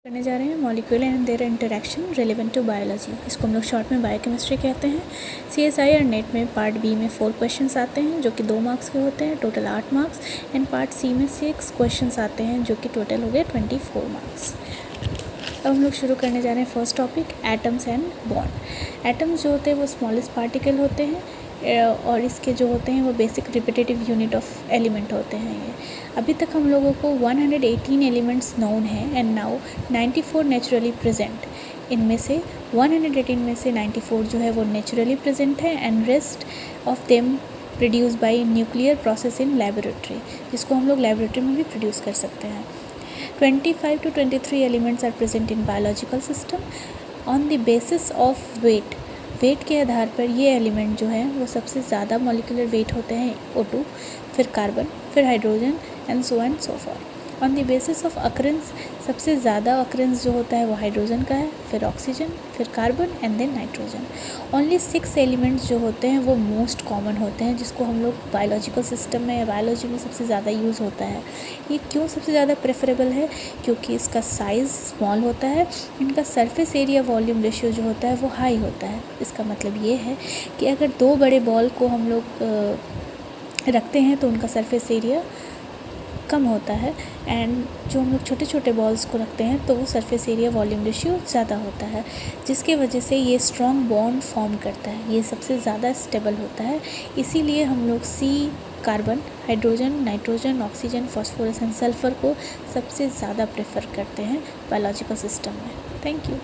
करने जा रहे हैं molecule and their interaction relevant to biology. इसको हम लोग शॉर्ट में बायोकेमिस्ट्री कहते हैं। CSI और नेट में पार्ट बी में 4 क्वेश्चंस आते हैं जो कि 2 मार्क्स के होते हैं, total 8 marks. And part C में 6 क्वेश्चंस आते हैं जो कि टोटल हो गए 24 मार्क्स। अब हम लोग शुरू करने जा रहे हैं first topic, atoms and bond. Atoms जो होते हैं वो स्मॉलेस्ट पार्टिकल होते हैं और इसके जो होते हैं वो basic repetitive unit of element होते हैं। ये अभी तक हम लोगों को 118 एलिमेंट्स नोन है एंड नाउ 94 नेचुरली प्रेजेंट। इनमें से 118 में से 94 जो है वो नेचुरली प्रेजेंट है and rest of them produce by nuclear process in laboratory, जिसको हम लोग लेबोरेटरी में भी प्रोड्यूस कर सकते हैं। 25 to 23 elements are present in biological system on the basis of weight। Weight के आधार पर ये एलिमेंट जो है वो सबसे ज़्यादा मॉलिक्यूलर वेट होते हैं O2, फिर कार्बन, फिर hydrogen and so and so for. On the basis of occurrence सबसे ज़्यादा अकरेंस जो होता है वो हाइड्रोजन का है, फिर ऑक्सीजन, फिर carbon and then nitrogen. Only 6 elements जो होते हैं वो मोस्ट कॉमन होते हैं, जिसको हम लोग बायोलॉजिकल सिस्टम में या बायोलॉजी में सबसे ज़्यादा यूज़ होता है। ये क्यों सबसे ज़्यादा प्रेफरेबल है? क्योंकि इसका साइज़ स्मॉल होता है, इनका सरफेस एरिया वॉल्यूम रेशियो जो होता है वो हाई होता है। इसका मतलब ये है कि अगर 2 बड़े बॉल को हम लोग रखते हैं तो उनका सरफेस एरिया कम होता है एंड जो हम लोग छोटे छोटे बॉल्स को रखते हैं तो वो सरफेस एरिया वॉल्यूम रेशियो ज़्यादा होता है, जिसके वजह से ये स्ट्रॉन्ग बॉन्ड फॉर्म करता है। ये सबसे ज़्यादा स्टेबल होता है, इसीलिए हम लोग C, carbon, hydrogen, nitrogen, oxygen, phosphorus and sulphur को सबसे ज़्यादा प्रेफर करते हैं बायोलॉजिकल सिस्टम में। Thank you.